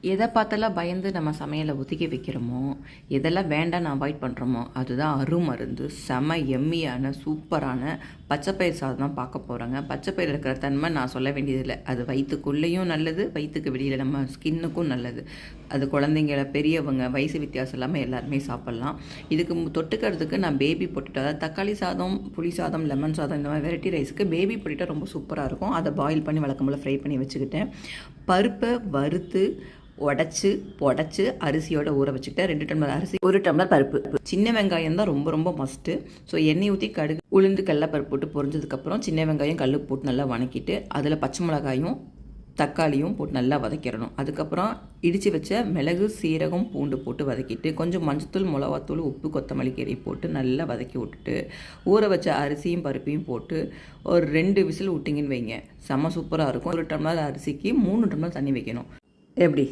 எதை பார்த்தெல்லாம் பயந்து நம்ம சமையலை ஒதுக்கி வைக்கிறோமோ, எதெல்லாம் வேண்டான்னு அவாய்ட் பண்ணுறோமோ, அதுதான் அருமருந்து. செம எம்மியான சூப்பரான பச்சைப்பயிர் சாதம் தான் பார்க்க போகிறோங்க. பச்சைப்பயிர் இருக்கிற தன்மை நான் சொல்ல வேண்டியதில்லை. அது வயிற்றுக்குள்ளேயும் நல்லது, வயிற்றுக்கு வெளியில் நம்ம ஸ்கின்னுக்கும் நல்லது. அது குழந்தைங்கள, பெரியவங்க, வயசு வித்தியாசம் இல்லாமல் எல்லாருமே சாப்பிட்லாம். இதுக்கு தொட்டுக்கிறதுக்கு நான் பேபி பொட்டேட்டோ, அதாவது தக்காளி சாதம், புளி சாதம், லெமன் சாதம், இந்த மாதிரி வெரைட்டி ரைஸுக்கு பேபி பொட்டேட்டோ ரொம்ப சூப்பராக இருக்கும். அதை பாயில் பண்ணி வழக்கம் போல் ஃப்ரை பண்ணி வச்சுக்கிட்டேன். பருப்பை வறுத்து புடச்சி அரிசியோட ஊற வச்சுக்கிட்டேன். 2 டம்ளர் அரிசி, 1 டம்ளர் பருப்பு. சின்ன வெங்காயம் தான் ரொம்ப ரொம்ப மஸ்ட்டு. ஸோ எண்ணெய் ஊற்றி கடுகு, உளுந்து, கடலைப்பருப்பு போட்டு பொரிஞ்சதுக்கப்புறம் சின்ன வெங்காயம் கல் போட்டு நல்லா வதக்கிட்டு அதில் பச்சை மிளகாயும் தக்காளியும் போட்டு நல்லா வதக்கிடணும். அதுக்கப்புறம் இடித்து வச்ச மிளகு, சீரகம், பூண்டு போட்டு வதக்கிட்டு கொஞ்சம் மஞ்சத்தூள், மிளகாத்தூள், உப்பு, கொத்தமல்லி கீரை போட்டு நல்லா வதக்கி விட்டுட்டு ஊற வச்ச அரிசியும் பருப்பையும் போட்டு ஒரு 2 விசில் விட்டிங்கன்னு வைங்க, செம்ம சூப்பராக இருக்கும். 1 டம்ளர் அரிசிக்கு 3 டம்ளர் தண்ணி வைக்கணும். எப்படி?